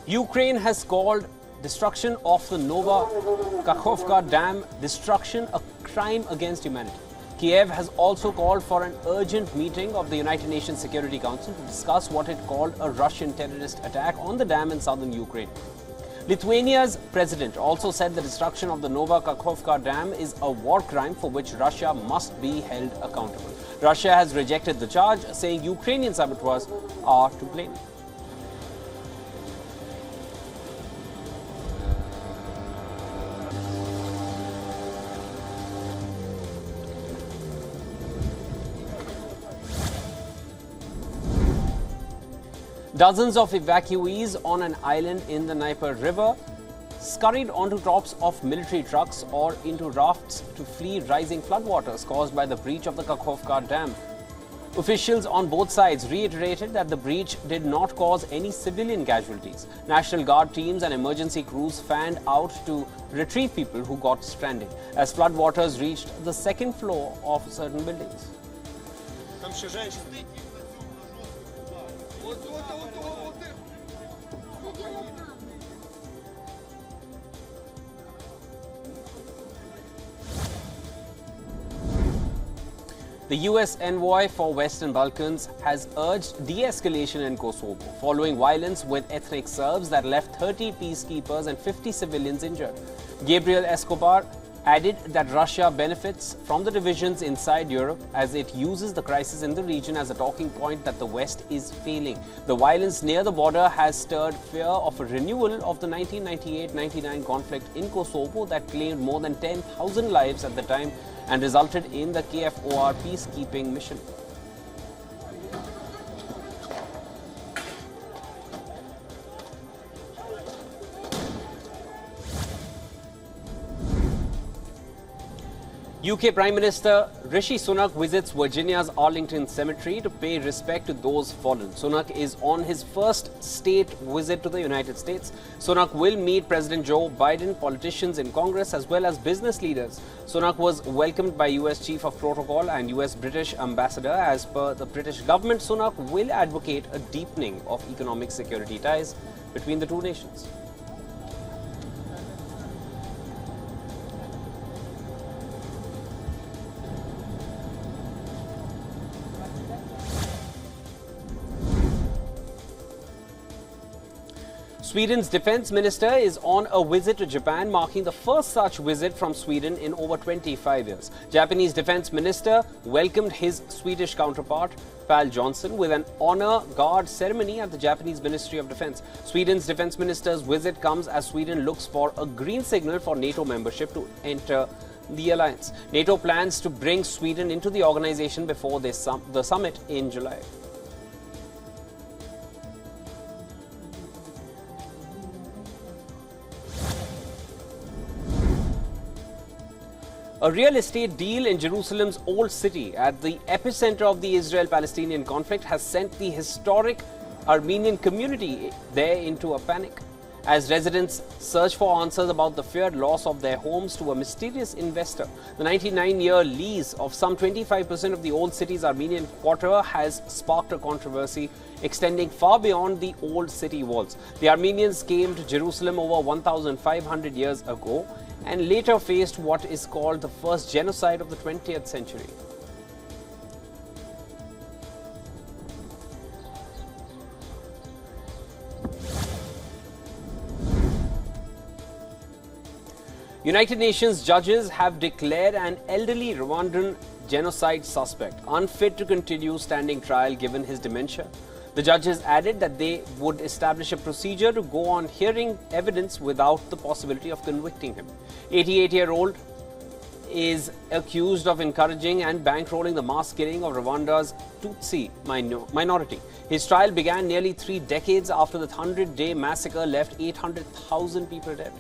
Ukraine has called destruction of the Nova Kakhovka Dam destruction a crime against humanity. Kyiv has also called for an urgent meeting of the United Nations Security Council to discuss what it called a Russian terrorist attack on the dam in southern Ukraine. Lithuania's president also said the destruction of the Nova Kakhovka Dam is a war crime for which Russia must be held accountable. Russia has rejected the charge, saying Ukrainian saboteurs are to blame. Dozens of evacuees on an island in the Dnieper River scurried onto tops of military trucks or into rafts to flee rising floodwaters caused by the breach of the Kakhovka Dam. Officials on both sides reiterated that the breach did not cause any civilian casualties. National Guard teams and emergency crews fanned out to retrieve people who got stranded as floodwaters reached the second floor of certain buildings. The US envoy for Western Balkans has urged de-escalation in Kosovo following violence with ethnic Serbs that left 30 peacekeepers and 50 civilians injured. Gabriel Escobar added that Russia benefits from the divisions inside Europe as it uses the crisis in the region as a talking point that the West is failing. The violence near the border has stirred fear of a renewal of the 1998-99 conflict in Kosovo that claimed more than 10,000 lives at the time and resulted in the KFOR peacekeeping mission. UK Prime Minister Rishi Sunak visits Virginia's Arlington Cemetery to pay respect to those fallen. Sunak is on his first state visit to the United States. Sunak will meet President Joe Biden, politicians in Congress, as well as business leaders. Sunak was welcomed by US Chief of Protocol and US British Ambassador. As per the British government, Sunak will advocate a deepening of economic security ties between the two nations. Sweden's defense minister is on a visit to Japan, marking the first such visit from Sweden in over 25 years. Japanese defense minister welcomed his Swedish counterpart, Pal Johnson, with an honor guard ceremony at the Japanese Ministry of Defense. Sweden's defense minister's visit comes as Sweden looks for a green signal for NATO membership to enter the alliance. NATO plans to bring Sweden into the organization before the summit in July. A real estate deal in Jerusalem's Old City, at the epicenter of the Israel-Palestinian conflict, has sent the historic Armenian community there into a panic. As residents search for answers about the feared loss of their homes to a mysterious investor, the 99-year lease of some 25% of the Old City's Armenian quarter has sparked a controversy extending far beyond the Old City walls. The Armenians came to Jerusalem over 1,500 years ago and later faced what is called the first genocide of the 20th century. United Nations judges have declared an elderly Rwandan genocide suspect unfit to continue standing trial given his dementia. The judges added that they would establish a procedure to go on hearing evidence without the possibility of convicting him. 88-year-old is accused of encouraging and bankrolling the mass killing of Rwanda's Tutsi minority. His trial began nearly 3 decades after the 100-day massacre left 800,000 people dead.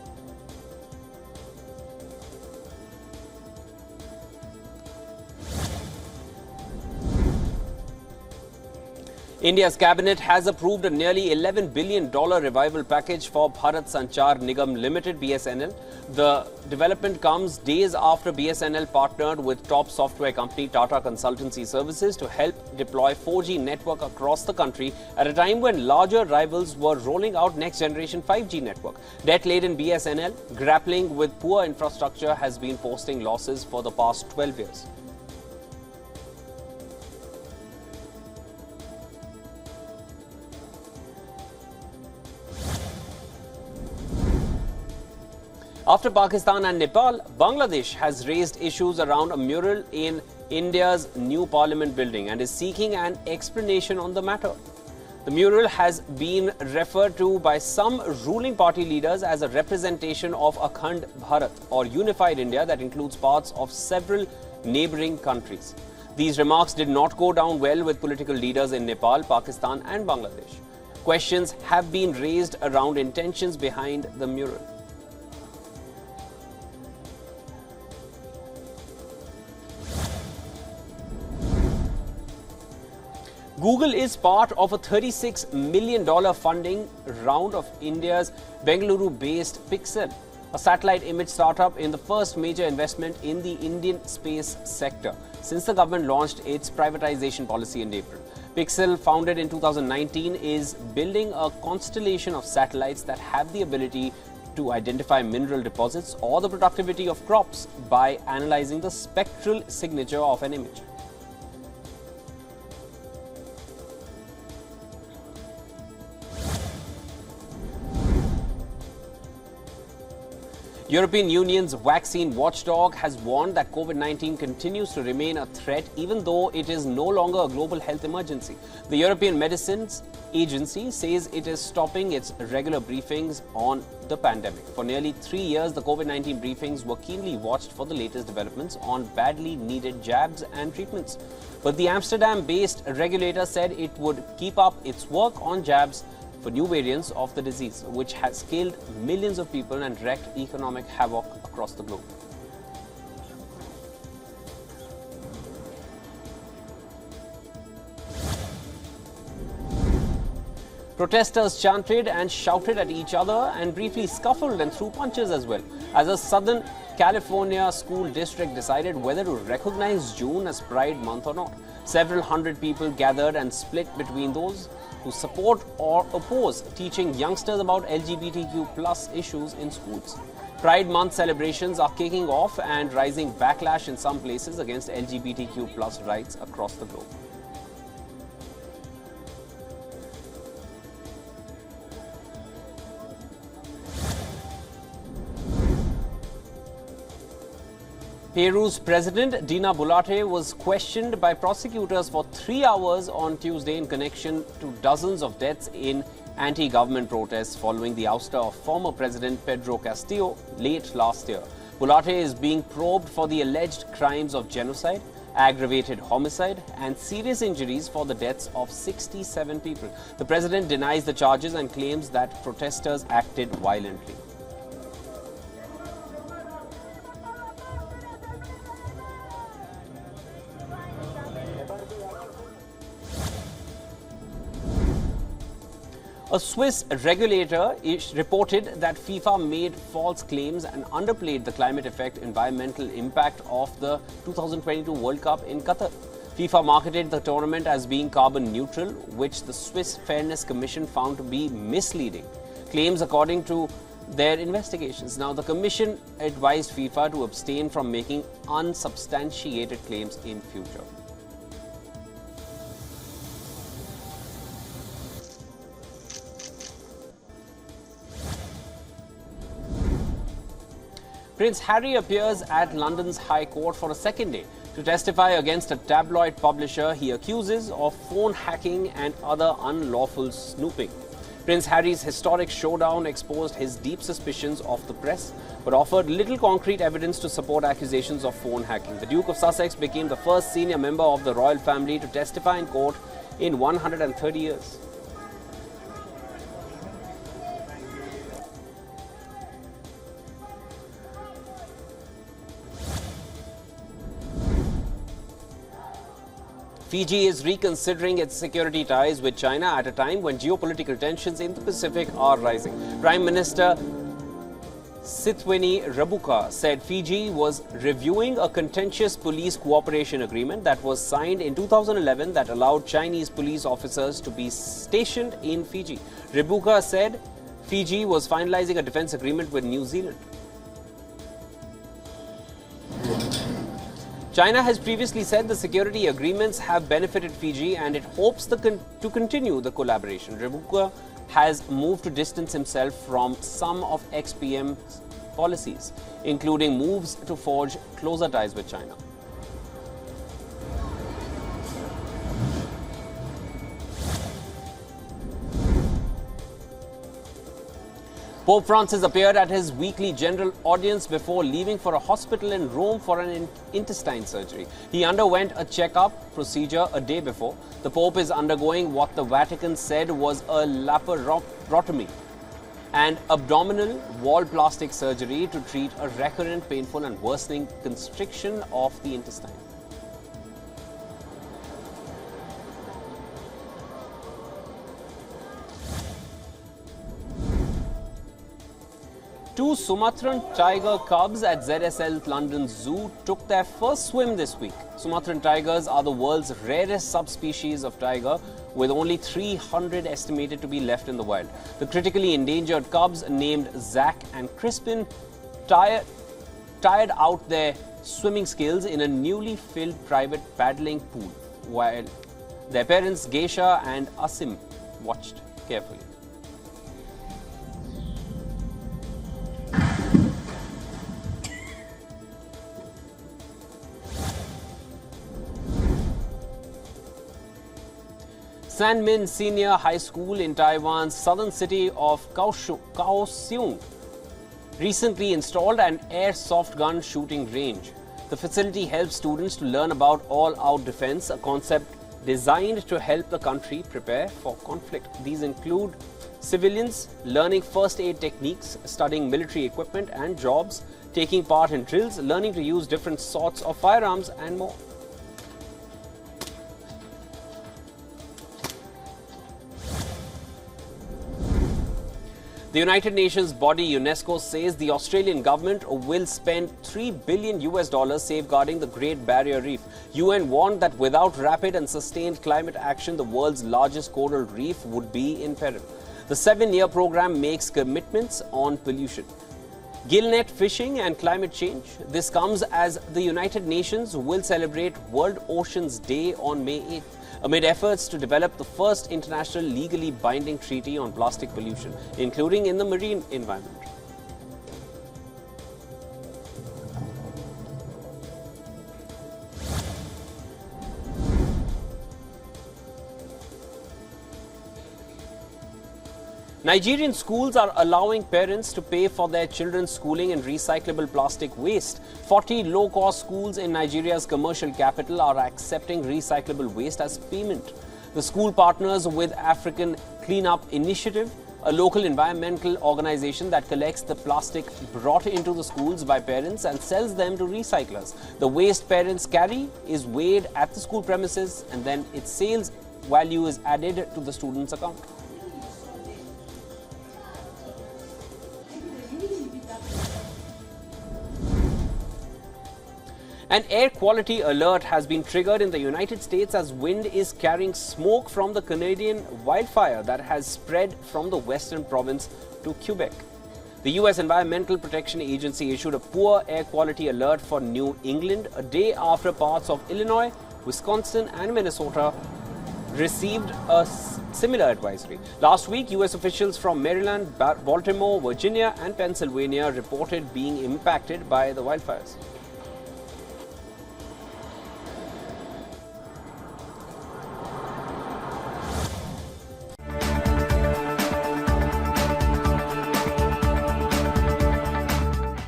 India's cabinet has approved a nearly $11 billion revival package for Bharat Sanchar Nigam Limited (BSNL). The development comes days after BSNL partnered with top software company Tata Consultancy Services to help deploy 4G network across the country at a time when larger rivals were rolling out next-generation 5G network. Debt-laden BSNL, grappling with poor infrastructure, has been posting losses for the past 12 years. After Pakistan and Nepal, Bangladesh has raised issues around a mural in India's new parliament building and is seeking an explanation on the matter. The mural has been referred to by some ruling party leaders as a representation of Akhand Bharat, or unified India, that includes parts of several neighboring countries. These remarks did not go down well with political leaders in Nepal, Pakistan and Bangladesh. Questions have been raised around intentions behind the mural. Google is part of a $36 million funding round of India's Bengaluru-based Pixel, a satellite image startup in the first major investment in the Indian space sector since the government launched its privatization policy in April. Pixel, founded in 2019, is building a constellation of satellites that have the ability to identify mineral deposits or the productivity of crops by analyzing the spectral signature of an image. European Union's vaccine watchdog has warned that COVID-19 continues to remain a threat even though it is no longer a global health emergency. The European Medicines Agency says it is stopping its regular briefings on the pandemic. For nearly 3 years, the COVID-19 briefings were keenly watched for the latest developments on badly needed jabs and treatments. But the Amsterdam-based regulator said it would keep up its work on jabs for new variants of the disease, which has killed millions of people and wreaked economic havoc across the globe. Protesters chanted and shouted at each other and briefly scuffled and threw punches as well, as a Southern California school district decided whether to recognize June as Pride Month or not. Several hundred people gathered and split between those who support or oppose teaching youngsters about LGBTQ+ issues in schools. Pride Month celebrations are kicking off and rising backlash in some places against LGBTQ+ rights across the globe. Peru's President Dina Boluarte was questioned by prosecutors for 3 hours on Tuesday in connection to dozens of deaths in anti-government protests following the ouster of former President Pedro Castillo late last year. Boluarte is being probed for the alleged crimes of genocide, aggravated homicide and serious injuries for the deaths of 67 people. The president denies the charges and claims that protesters acted violently. A Swiss regulator reported that FIFA made false claims and underplayed the climate effect environmental impact of the 2022 World Cup in Qatar. FIFA marketed the tournament as being carbon neutral, which the Swiss Fairness Commission found to be misleading claims according to their investigations. Now, the commission advised FIFA to abstain from making unsubstantiated claims in future. Prince Harry appears at London's High Court for a second day to testify against a tabloid publisher he accuses of phone hacking and other unlawful snooping. Prince Harry's historic showdown exposed his deep suspicions of the press, but offered little concrete evidence to support accusations of phone hacking. The Duke of Sussex became the first senior member of the royal family to testify in court in 130 years. Fiji is reconsidering its security ties with China at a time when geopolitical tensions in the Pacific are rising. Prime Minister Sithweni Rabuka said Fiji was reviewing a contentious police cooperation agreement that was signed in 2011 that allowed Chinese police officers to be stationed in Fiji. Rabuka said Fiji was finalizing a defense agreement with New Zealand. China has previously said the security agreements have benefited Fiji and it hopes to continue the collaboration. Rabuka has moved to distance himself from some of ex-PM's policies, including moves to forge closer ties with China. Pope Francis appeared at his weekly general audience before leaving for a hospital in Rome for an intestine surgery. He underwent a checkup procedure a day before. The Pope is undergoing what the Vatican said was a laparotomy, an abdominal wall plastic surgery to treat a recurrent, painful and worsening constriction of the intestine. Two Sumatran tiger cubs at ZSL London Zoo took their first swim this week. Sumatran tigers are the world's rarest subspecies of tiger, with only 300 estimated to be left in the wild. The critically endangered cubs, named Zach and Crispin, tired out their swimming skills in a newly filled private paddling pool, while their parents Geisha and Asim watched carefully. Sanmin Senior High School in Taiwan's southern city of Kaohsiung recently installed an airsoft gun shooting range. The facility helps students to learn about all-out defense, a concept designed to help the country prepare for conflict. These include civilians learning first aid techniques, studying military equipment and jobs, taking part in drills, learning to use different sorts of firearms and more. The United Nations body UNESCO says the Australian government will spend $3 billion safeguarding the Great Barrier Reef. UN warned that without rapid and sustained climate action, the world's largest coral reef would be in peril. The 7-year program makes commitments on pollution, gillnet fishing and climate change. This comes as the United Nations will celebrate World Oceans Day on May 8th. Amid efforts to develop the first international legally binding treaty on plastic pollution, including in the marine environment. Nigerian schools are allowing parents to pay for their children's schooling in recyclable plastic waste. 40 low-cost schools in Nigeria's commercial capital are accepting recyclable waste as payment. The school partners with African Cleanup Initiative, a local environmental organization that collects the plastic brought into the schools by parents and sells them to recyclers. The waste parents carry is weighed at the school premises and then its sales value is added to the student's account. An air quality alert has been triggered in the United States as wind is carrying smoke from the Canadian wildfire that has spread from the western province to Quebec. The U.S. Environmental Protection Agency issued a poor air quality alert for New England a day after parts of Illinois, Wisconsin and Minnesota received a similar advisory. Last week, U.S. officials from Maryland, Baltimore, Virginia and Pennsylvania reported being impacted by the wildfires.